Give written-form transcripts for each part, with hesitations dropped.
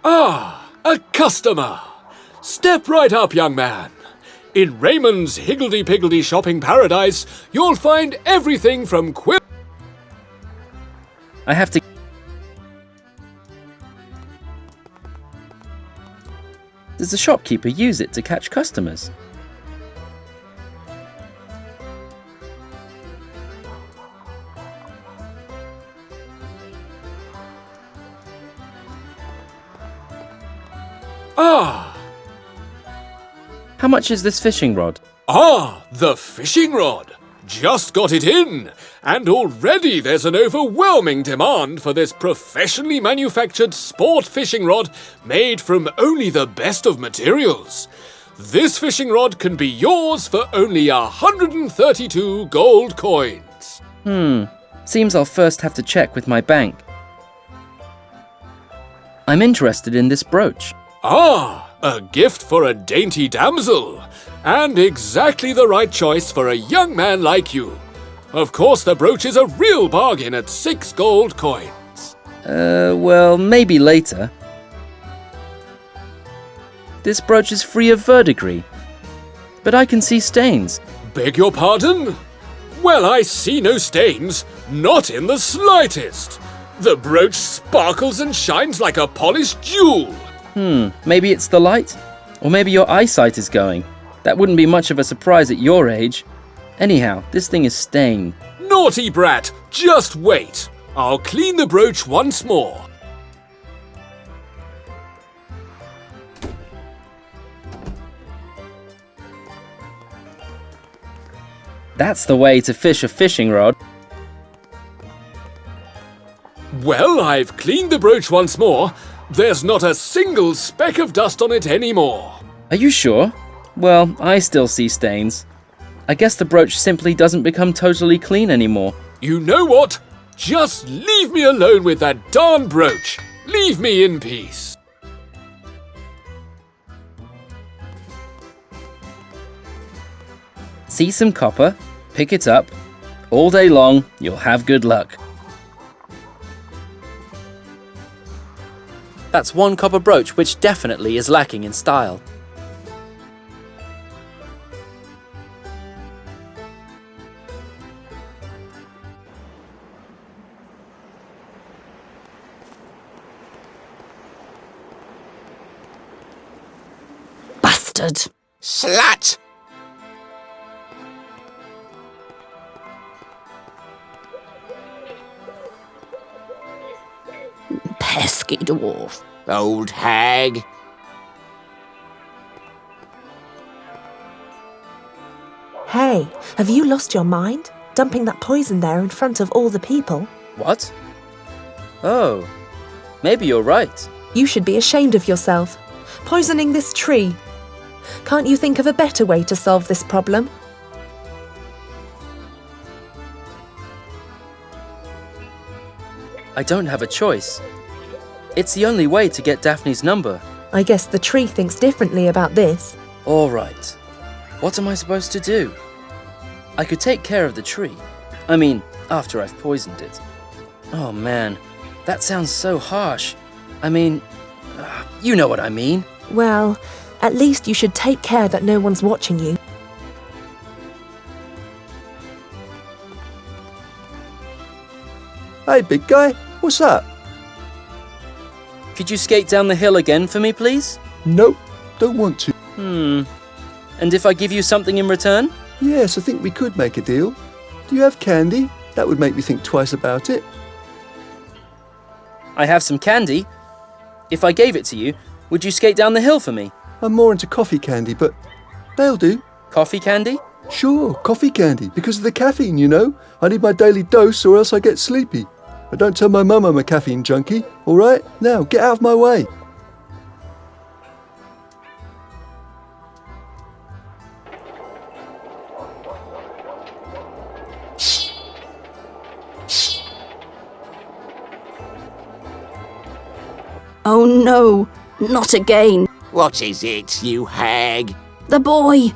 Ah, a customer. Step right up, young man. In Raymond's higgledy-piggledy shopping paradise, you'll find everything from I have to... Does the shopkeeper use it to catch customers? Ah! How much is this fishing rod? Ah, the fishing rod. Just got it in, and already there's an overwhelming demand for this professionally manufactured sport fishing rod made from only the best of materials. This fishing rod can be yours for only 132 gold coins. Seems I'll first have to check with my bank. I'm interested in this brooch. Ah, a gift for a dainty damsel. And exactly the right choice for a young man like you. Of course, the brooch is a real bargain at 6 gold coins. Well, maybe later. This brooch is free of verdigris, but I can see stains. Beg your pardon? Well, I see no stains, not in the slightest. The brooch sparkles and shines like a polished jewel. Maybe it's the light? Or maybe your eyesight is going. That wouldn't be much of a surprise at your age. Anyhow, this thing is stained. Naughty brat, just wait. I'll clean the brooch once more. That's the way to fish a fishing rod. Well, I've cleaned the brooch once more. There's not a single speck of dust on it anymore. Are you sure? Well, I still see stains. I guess the brooch simply doesn't become totally clean anymore. You know what? Just leave me alone with that darn brooch. Leave me in peace. See some copper, pick it up. All day long, you'll have good luck. That's one copper brooch which definitely is lacking in style. Bastard! Slut! Pesky dwarf. Old hag. Hey, have you lost your mind? Dumping that poison there in front of all the people? What? Oh, maybe you're right. You should be ashamed of yourself. Poisoning this tree. Can't you think of a better way to solve this problem? I don't have a choice. It's the only way to get Daphne's number. I guess the tree thinks differently about this. All right. What am I supposed to do? I could take care of the tree. I mean, after I've poisoned it. Oh man, that sounds so harsh. I mean, you know what I mean. Well, at least you should take care that no one's watching you. Hey, big guy, what's up? Could you skate down the hill again for me, please? Nope, don't want to. And if I give you something in return? Yes, I think we could make a deal. Do you have candy? That would make me think twice about it. I have some candy. If I gave it to you, would you skate down the hill for me? I'm more into coffee candy, but they'll do. Coffee candy? Sure, coffee candy, because of the caffeine, you know. I need my daily dose or else I get sleepy. But don't tell my mum I'm a caffeine junkie, all right? Now, get out of my way. Oh no, not again. What is it, you hag? The boy!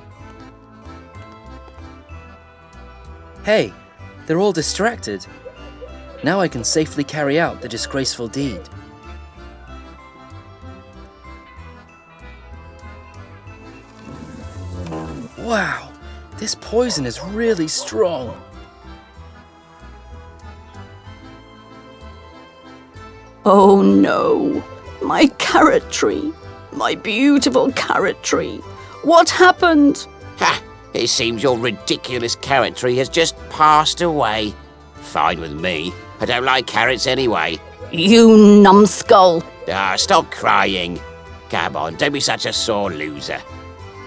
Hey, they're all distracted. Now I can safely carry out the disgraceful deed. This poison is really strong. Oh no, my carrot tree. My beautiful carrot tree. What happened? Ha! It seems your ridiculous carrot tree has just passed away. Fine with me. I don't like carrots anyway. You numbskull. Ah, stop crying. Come on, don't be such a sore loser.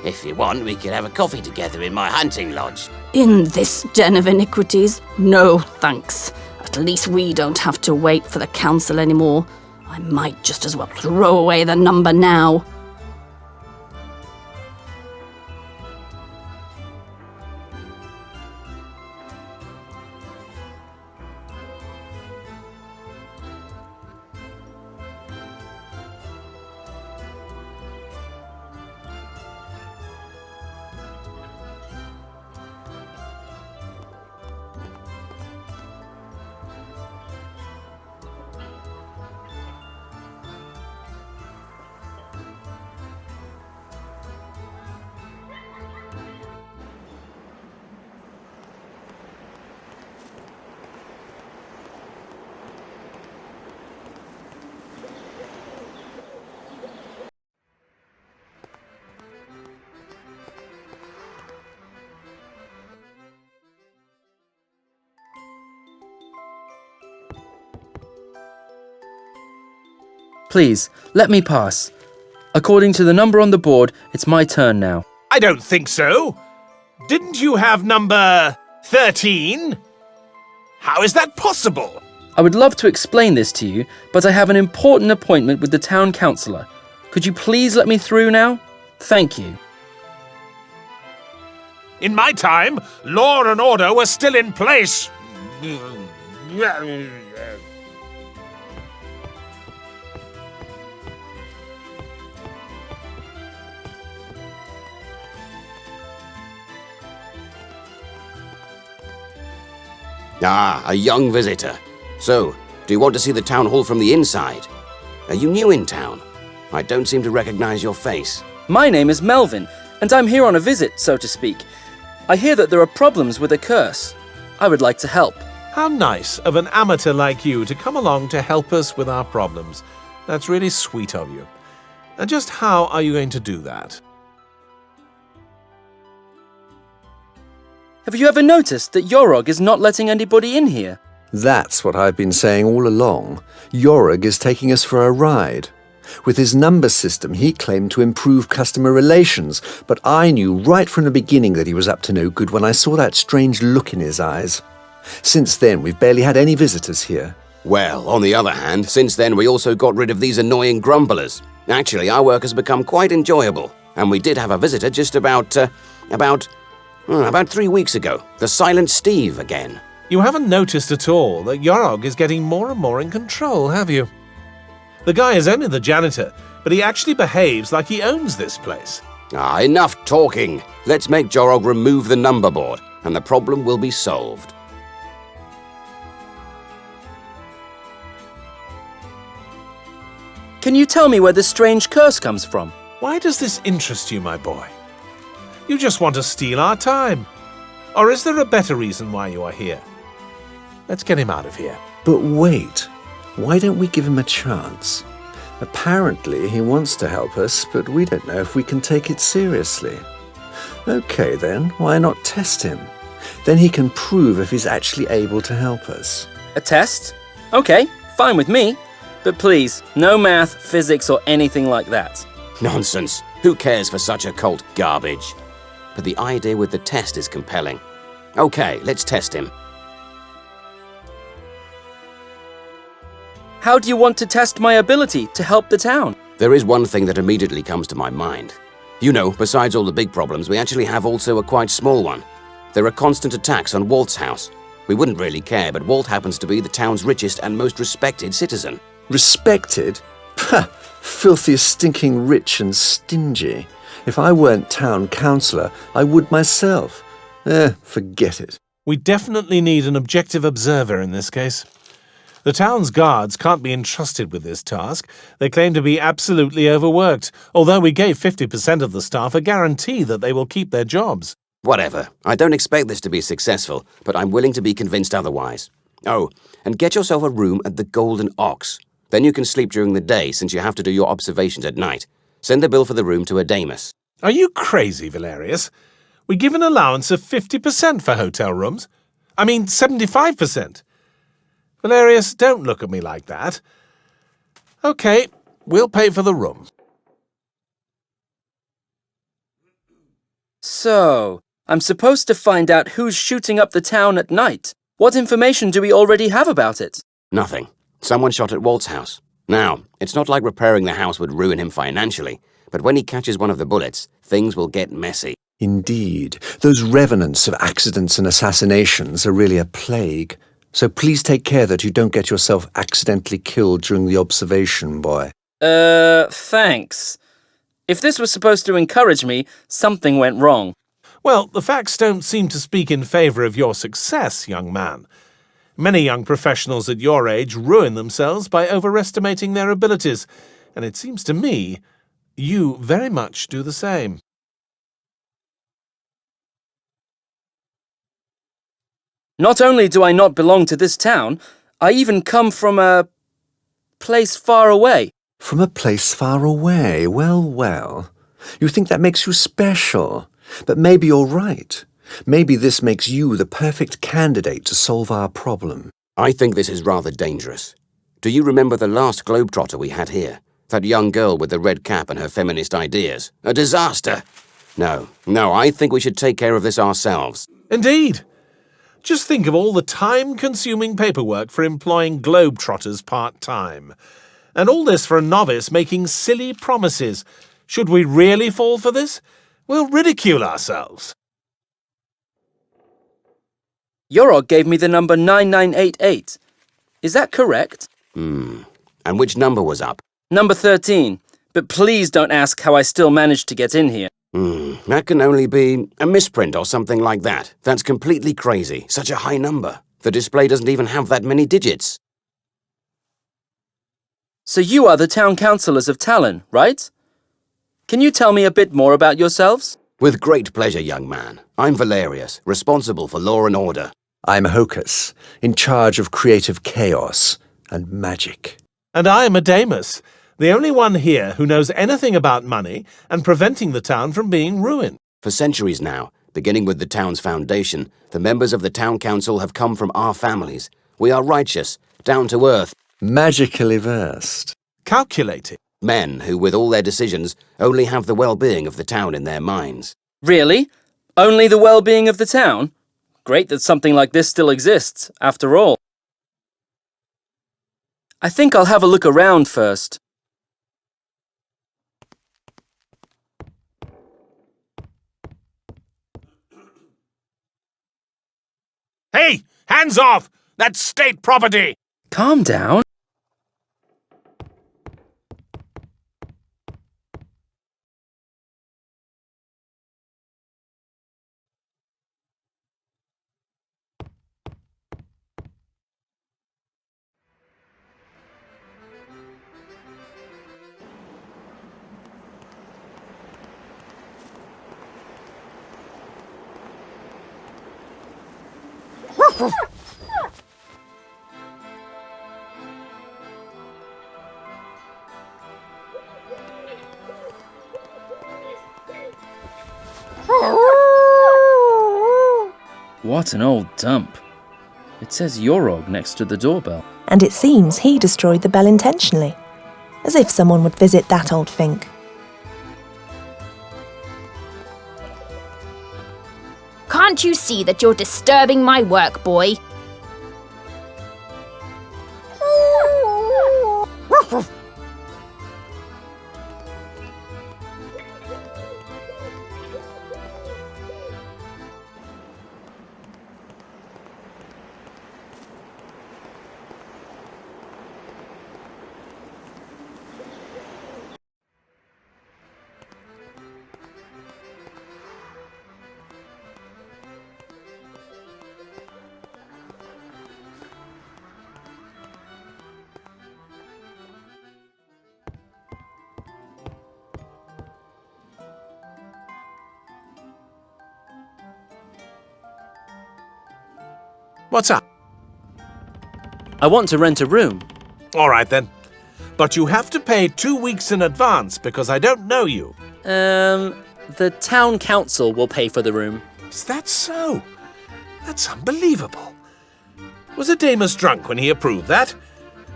If you want, we can have a coffee together in my hunting lodge. In this den of iniquities? No, thanks. At least we don't have to wait for the council anymore. I might just as well throw away the number now. Please, let me pass. According to the number on the board, it's my turn now. I don't think so. Didn't you have number 13? How is that possible? I would love to explain this to you, but I have an important appointment with the town councillor. Could you please let me through now? Thank you. In my time, law and order were still in place. Ah, a young visitor. So, do you want to see the town hall from the inside? Are you new in town? I don't seem to recognize your face. My name is Melvin, and I'm here on a visit, so to speak. I hear that there are problems with a curse. I would like to help. How nice of an amateur like you to come along to help us with our problems. That's really sweet of you. And just how are you going to do that? Have you ever noticed that Yorog is not letting anybody in here? That's what I've been saying all along. Yorog is taking us for a ride. With his number system, he claimed to improve customer relations, but I knew right from the beginning that he was up to no good when I saw that strange look in his eyes. Since then, we've barely had any visitors here. Well, on the other hand, since then we also got rid of these annoying grumblers. Actually, our work has become quite enjoyable, and we did have a visitor just about 3 weeks ago. The Silent Steve again. You haven't noticed at all that Yorog is getting more and more in control, have you? The guy is only the janitor, but he actually behaves like he owns this place. Ah, enough talking. Let's make Jorog remove the number board, and the problem will be solved. Can you tell me where this strange curse comes from? Why does this interest you, my boy? You just want to steal our time. Or is there a better reason why you are here? Let's get him out of here. But wait, why don't we give him a chance? Apparently he wants to help us, but we don't know if we can take it seriously. Okay then, why not test him? Then he can prove if he's actually able to help us. A test? Okay, fine with me. But please, no math, physics, or anything like that. Nonsense. Who cares for such occult garbage? But the idea with the test is compelling. Okay, let's test him. How do you want to test my ability to help the town? There is one thing that immediately comes to my mind. You know, besides all the big problems, we actually have also a quite small one. There are constant attacks on Walt's house. We wouldn't really care, but Walt happens to be the town's richest and most respected citizen. Respected? Pah! Filthy, stinking rich and stingy. If I weren't town councillor, I would myself. Forget it. We definitely need an objective observer in this case. The town's guards can't be entrusted with this task. They claim to be absolutely overworked, although we gave 50% of the staff a guarantee that they will keep their jobs. Whatever. I don't expect this to be successful, but I'm willing to be convinced otherwise. Oh, and get yourself a room at the Golden Ox. Then you can sleep during the day since you have to do your observations at night. Send the bill for the room to Adamus. Are you crazy, Valerius? We give an allowance of 50% for hotel rooms. I mean, 75%. Valerius, don't look at me like that. OK, we'll pay for the room. So, I'm supposed to find out who's shooting up the town at night. What information do we already have about it? Nothing. Someone shot at Walt's house. Now, it's not like repairing the house would ruin him financially, but when he catches one of the bullets, things will get messy. Indeed, those revenants of accidents and assassinations are really a plague. So please take care that you don't get yourself accidentally killed during the observation, boy. Thanks. If this was supposed to encourage me, something went wrong. Well, the facts don't seem to speak in favour of your success, young man. Many young professionals at your age ruin themselves by overestimating their abilities, and it seems to me you very much do the same. Not only do I not belong to this town, I even come from a place far away. From a place far away? Well, well. You think that makes you special. But maybe you're right. Maybe this makes you the perfect candidate to solve our problem. I think this is rather dangerous. Do you remember the last globetrotter we had here? That young girl with the red cap and her feminist ideas? A disaster! No, I think we should take care of this ourselves. Indeed. Just think of all the time-consuming paperwork for employing globetrotters part-time. And all this for a novice making silly promises. Should we really fall for this? We'll ridicule ourselves. Yorog gave me the number 9988. Is that correct? And which number was up? Number 13. But please don't ask how I still managed to get in here. That can only be a misprint or something like that. That's completely crazy. Such a high number. The display doesn't even have that many digits. So you are the town councillors of Talon, right? Can you tell me a bit more about yourselves? With great pleasure, young man. I'm Valerius, responsible for law and order. I'm Hocus, in charge of creative chaos and magic. And I am Adamus, the only one here who knows anything about money and preventing the town from being ruined. For centuries now, beginning with the town's foundation, the members of the town council have come from our families. We are righteous, down to earth. Magically versed. Calculating. Men who, with all their decisions, only have the well-being of the town in their minds. Really? Only the well-being of the town? Great that something like this still exists, after all. I think I'll have a look around first. Hey! Hands off! That's state property! Calm down. What an old dump. It says Yorog next to the doorbell. And it seems he destroyed the bell intentionally. As if someone would visit that old fink. Can't you see that you're disturbing my work, boy? What's up? I want to rent a room. All right, then. But you have to pay 2 weeks in advance because I don't know you. The town council will pay for the room. Is that so? That's unbelievable. Was Adamus drunk when he approved that?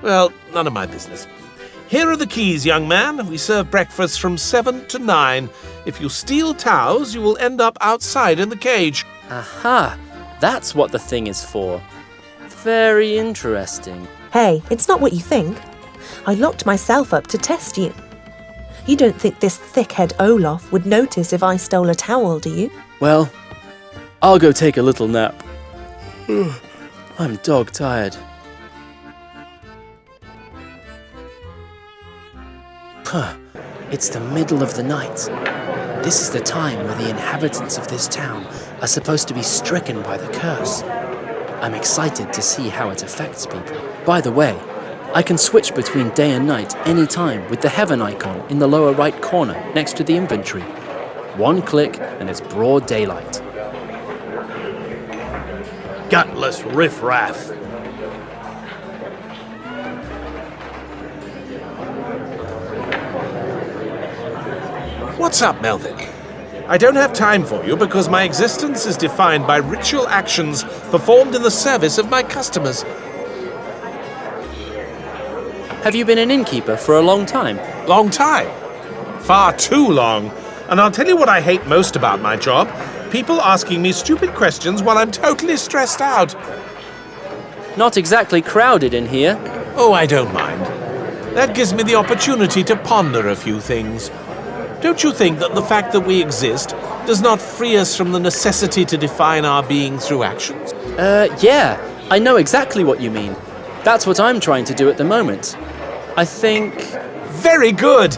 Well, none of my business. Here are the keys, young man. We serve breakfast from 7 to 9. If you steal towels, you will end up outside in the cage. Aha! That's what the thing is for. Very interesting. Hey, it's not what you think. I locked myself up to test you. You don't think this thickhead Olaf would notice if I stole a towel, do you? Well, I'll go take a little nap. I'm dog tired. It's the middle of the night. This is the time where the inhabitants of this town are supposed to be stricken by the curse. I'm excited to see how it affects people. By the way, I can switch between day and night any time with the heaven icon in the lower right corner next to the inventory. One click and it's broad daylight. Gutless riffraff. What's up, Melvin? I don't have time for you because my existence is defined by ritual actions performed in the service of my customers. Have you been an innkeeper for a long time? Long time. Far too long. And I'll tell you what I hate most about my job. People asking me stupid questions while I'm totally stressed out. Not exactly crowded in here. Oh, I don't mind. That gives me the opportunity to ponder a few things. Don't you think that the fact that we exist does not free us from the necessity to define our being through actions? Yeah. I know exactly what you mean. That's what I'm trying to do at the moment. I think... Very good!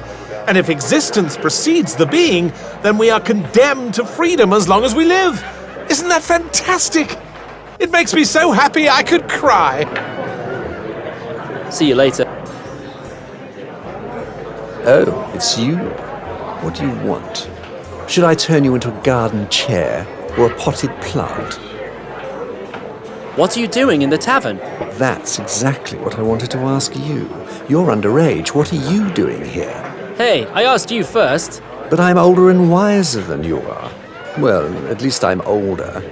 And if existence precedes the being, then we are condemned to freedom as long as we live. Isn't that fantastic? It makes me so happy I could cry. See you later. Oh, it's you. What do you want? Should I turn you into a garden chair or a potted plant? What are you doing in the tavern? That's exactly what I wanted to ask you. You're underage. What are you doing here? Hey, I asked you first. But I'm older and wiser than you are. Well, at least I'm older.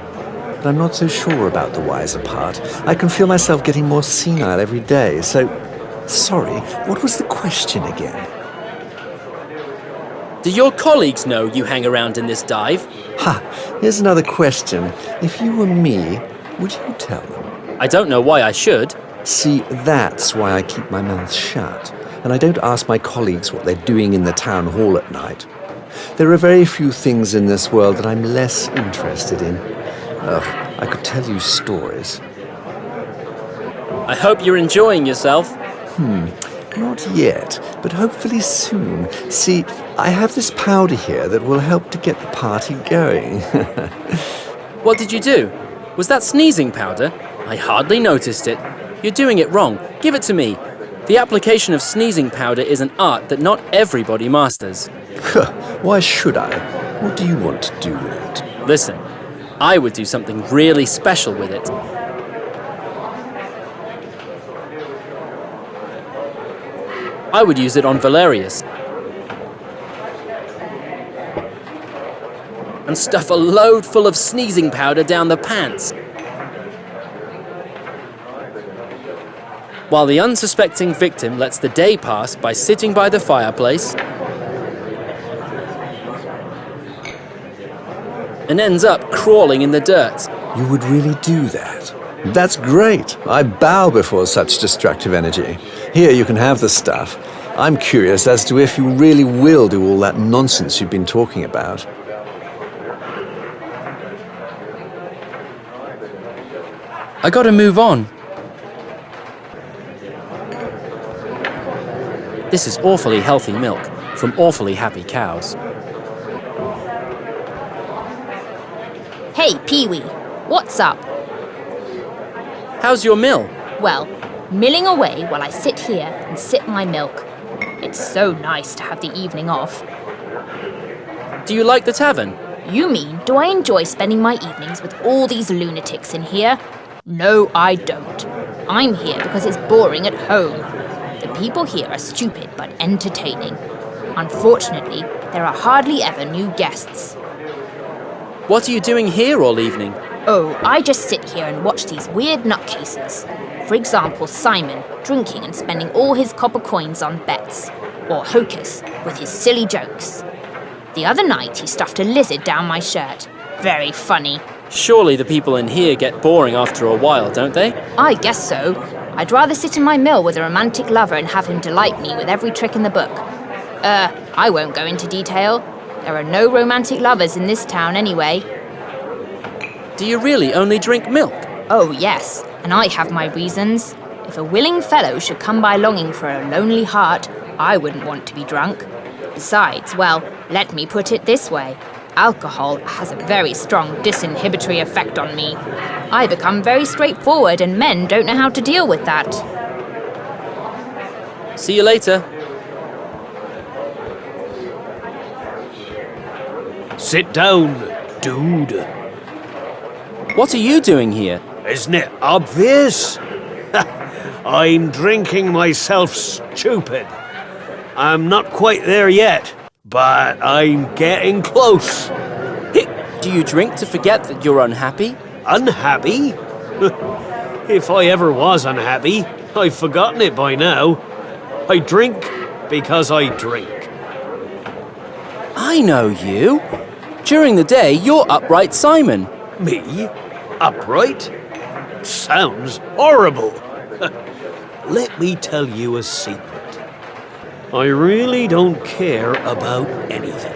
But I'm not so sure about the wiser part. I can feel myself getting more senile every day, so... Sorry, what was the question again? Do your colleagues know you hang around in this dive? Ha! Here's another question. If you were me, would you tell them? I don't know why I should. See, that's why I keep my mouth shut, and I don't ask my colleagues what they're doing in the town hall at night. There are very few things in this world that I'm less interested in. Ugh, I could tell you stories. I hope you're enjoying yourself. Not yet, but hopefully soon. See, I have this powder here that will help to get the party going. What did you do? Was that sneezing powder? I hardly noticed it. You're doing it wrong. Give it to me. The application of sneezing powder is an art that not everybody masters. Why should I? What do you want to do with it? Listen, I would do something really special with it. I would use it on Valerius. And stuff a load full of sneezing powder down the pants. While the unsuspecting victim lets the day pass by sitting by the fireplace and ends up crawling in the dirt. You would really do that? That's great. I bow before such destructive energy. Here, you can have the stuff. I'm curious as to if you really will do all that nonsense you've been talking about. I gotta move on. This is awfully healthy milk from awfully happy cows. Hey, Pee-wee, what's up? How's your mill? Well, milling away while I sit here and sip my milk. It's so nice to have the evening off. Do you like the tavern? You mean, do I enjoy spending my evenings with all these lunatics in here? No, I don't. I'm here because it's boring at home. The people here are stupid but entertaining. Unfortunately, there are hardly ever new guests. What are you doing here all evening? Oh, I just sit here and watch these weird nutcases. For example, Simon, drinking and spending all his copper coins on bets. Or Hocus, with his silly jokes. The other night, he stuffed a lizard down my shirt. Very funny. Surely the people in here get boring after a while, don't they? I guess so. I'd rather sit in my mill with a romantic lover and have him delight me with every trick in the book. I won't go into detail. There are no romantic lovers in this town anyway. Do you really only drink milk? Oh, yes, and I have my reasons. If a willing fellow should come by longing for a lonely heart, I wouldn't want to be drunk. Besides, well, let me put it this way. Alcohol has a very strong disinhibitory effect on me. I become very straightforward and men don't know how to deal with that. See you later. Sit down, dude. What are you doing here? Isn't it obvious? I'm drinking myself stupid. I'm not quite there yet, but I'm getting close. Do you drink to forget that you're unhappy? Unhappy? If I ever was unhappy, I've forgotten it by now. I drink because I drink. I know you. During the day, you're Upright Simon. Me? Upright? Sounds horrible. Let me tell you a secret. I really don't care about anything.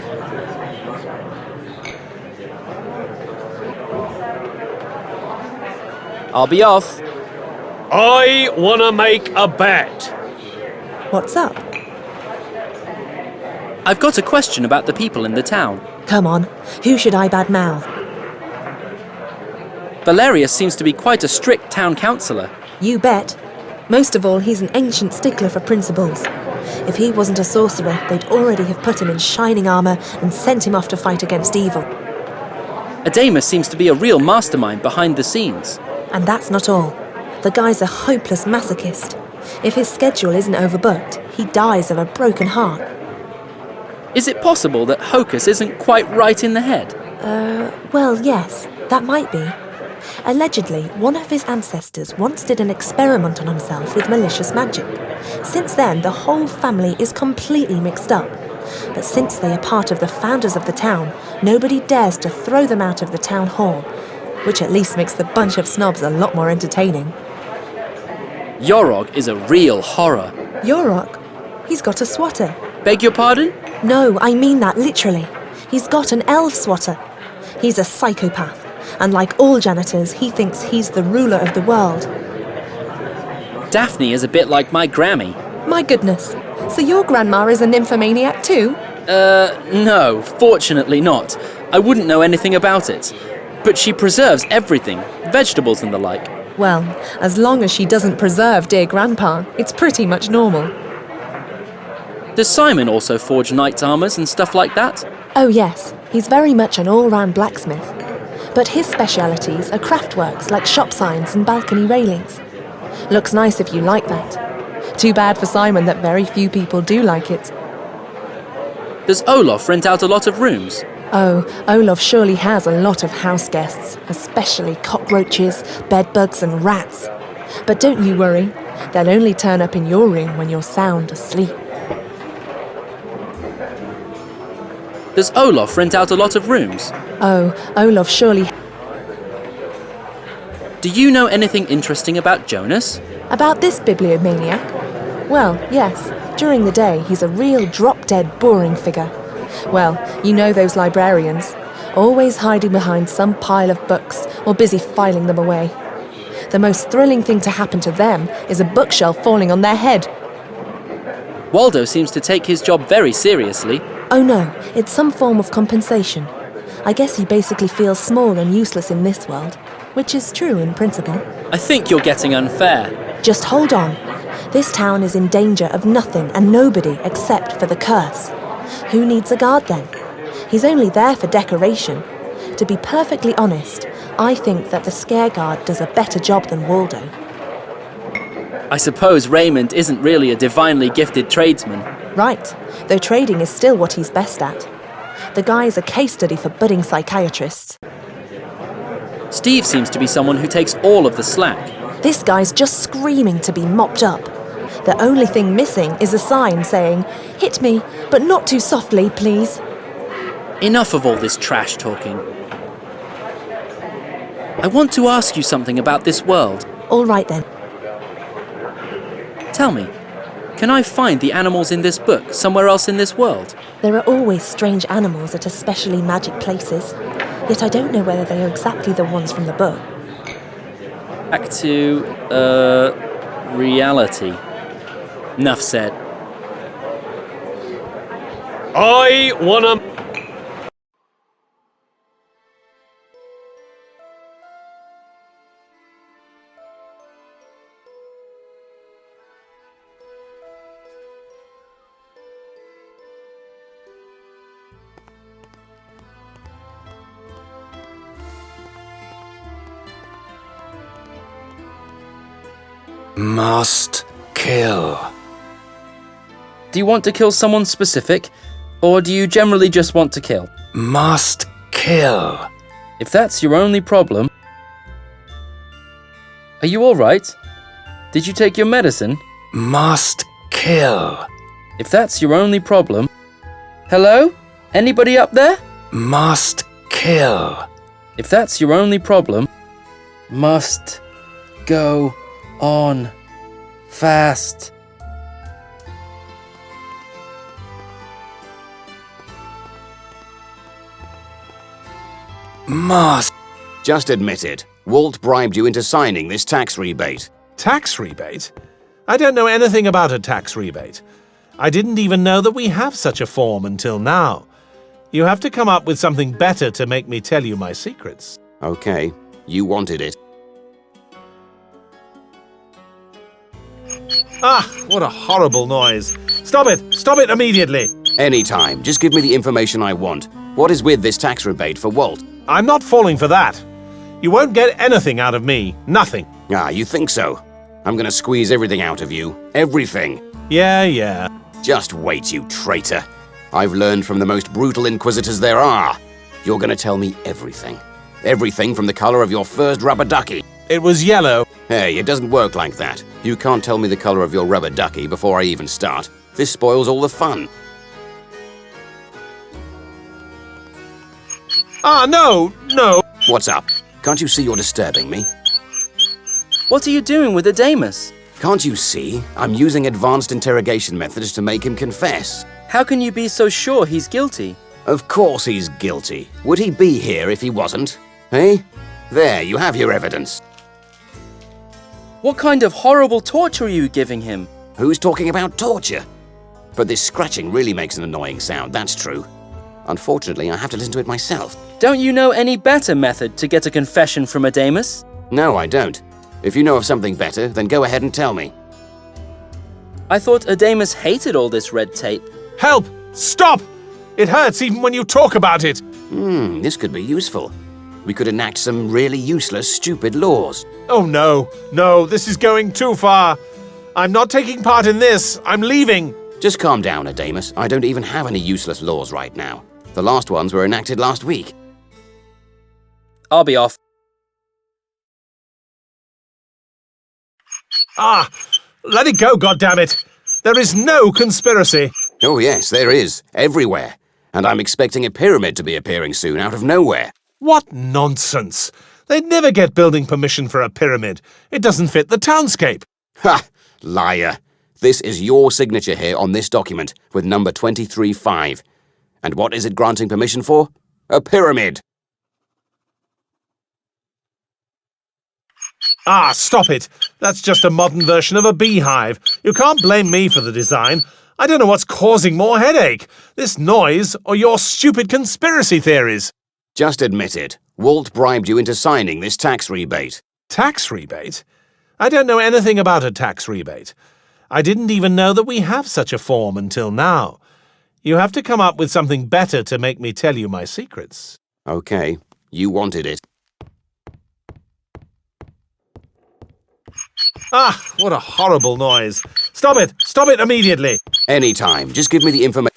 I'll be off. I want to make a bet. What's up? I've got a question about the people in the town. Come on, who should I badmouth? Valerius seems to be quite a strict town councillor. You bet. Most of all, he's an ancient stickler for principles. If he wasn't a sorcerer, they'd already have put him in shining armour and sent him off to fight against evil. Adamus seems to be a real mastermind behind the scenes. And that's not all. The guy's a hopeless masochist. If his schedule isn't overbooked, he dies of a broken heart. Is it possible that Hocus isn't quite right in the head? Well, yes, that might be. Allegedly, one of his ancestors once did an experiment on himself with malicious magic. Since then, the whole family is completely mixed up. But since they are part of the founders of the town, nobody dares to throw them out of the town hall, which at least makes the bunch of snobs a lot more entertaining. Yorog is a real horror. Yorok? He's got a swatter. Beg your pardon? No, I mean that literally. He's got an elf swatter. He's a psychopath, and like all janitors, he thinks he's the ruler of the world. Daphne is a bit like my Grammy. My goodness. So your grandma is a nymphomaniac too? No, fortunately not. I wouldn't know anything about it. But she preserves everything, vegetables and the like. Well, as long as she doesn't preserve dear Grandpa, it's pretty much normal. Does Simon also forge knights' armours and stuff like that? Oh yes, he's very much an all-round blacksmith. But his specialities are craftworks like shop signs and balcony railings. Looks nice if you like that. Too bad for Simon that very few people do like it. Does Olaf rent out a lot of rooms? Oh, Olaf surely has a lot of house guests, especially cockroaches, bedbugs and rats. But don't you worry, they'll only turn up in your room when you're sound asleep. Does Olaf rent out a lot of rooms? Oh, Olaf surely... Do you know anything interesting about Jonas? About this bibliomaniac? Well, yes. During the day, he's a real drop-dead boring figure. Well, you know those librarians, always hiding behind some pile of books or busy filing them away. The most thrilling thing to happen to them is a bookshelf falling on their head. Waldo seems to take his job very seriously. Oh no, it's some form of compensation. I guess he basically feels small and useless in this world, which is true in principle. I think you're getting unfair. Just hold on. This town is in danger of nothing and nobody except for the curse. Who needs a guard then? He's only there for decoration. To be perfectly honest, I think that the scare guard does a better job than Waldo. I suppose Raymond isn't really a divinely gifted tradesman. Right, though trading is still what he's best at. The guy is a case study for budding psychiatrists. Steve seems to be someone who takes all of the slack. This guy's just screaming to be mopped up. The only thing missing is a sign saying, "Hit me, but not too softly, please." Enough of all this trash talking. I want to ask you something about this world. All right then. Tell me, can I find the animals in this book somewhere else in this world? There are always strange animals at especially magic places, yet I don't know whether they are exactly the ones from the book. Back to, reality. Enough said. I wanna... Must kill. Do you want to kill someone specific, or do you generally just want to kill? Must kill. If that's your only problem... Are you alright? Did you take your medicine? Must kill. If that's your only problem... Hello? Anybody up there? Must kill. If that's your only problem... Must go on fast. Must. Just admit it. Walt bribed you into signing this tax rebate. Tax rebate? I don't know anything about a tax rebate. I didn't even know that we have such a form until now. You have to come up with something better to make me tell you my secrets. Okay, you wanted it. Ah, what a horrible noise. Stop it! Stop it immediately! Anytime. Just give me the information I want. What is with this tax rebate for Walt? I'm not falling for that. You won't get anything out of me. Nothing. Ah, you think so? I'm gonna squeeze everything out of you. Everything. Yeah. Just wait, you traitor. I've learned from the most brutal inquisitors there are. You're gonna tell me everything. Everything from the color of your first rubber ducky. It was yellow. Hey, it doesn't work like that. You can't tell me the color of your rubber ducky before I even start. This spoils all the fun. Ah, no. What's up? Can't you see you're disturbing me? What are you doing with Adamus? Can't you see? I'm using advanced interrogation methods to make him confess. How can you be so sure he's guilty? Of course he's guilty. Would he be here if he wasn't? Eh? There, you have your evidence. What kind of horrible torture are you giving him? Who's talking about torture? But this scratching really makes an annoying sound, that's true. Unfortunately, I have to listen to it myself. Don't you know any better method to get a confession from Adamus? No, I don't. If you know of something better, then go ahead and tell me. I thought Adamus hated all this red tape. Help! Stop! It hurts even when you talk about it. This could be useful. We could enact some really useless, stupid laws. Oh no, this is going too far. I'm not taking part in this. I'm leaving. Just calm down, Adamus. I don't even have any useless laws right now. The last ones were enacted last week. I'll be off. Ah, let it go, goddammit. There is no conspiracy. Oh yes, there is. Everywhere. And I'm expecting a pyramid to be appearing soon out of nowhere. What nonsense. They'd never get building permission for a pyramid. It doesn't fit the townscape. Ha! Liar. This is your signature here on this document with number 23-5. And what is it granting permission for? A pyramid. Ah, stop it. That's just a modern version of a beehive. You can't blame me for the design. I don't know what's causing more headache, this noise or your stupid conspiracy theories. Just admit it. Walt bribed you into signing this tax rebate. Tax rebate? I don't know anything about a tax rebate. I didn't even know that we have such a form until now. You have to come up with something better to make me tell you my secrets. Okay, you wanted it. Ah, what a horrible noise. Stop it! Stop it immediately! Anytime. Just give me the information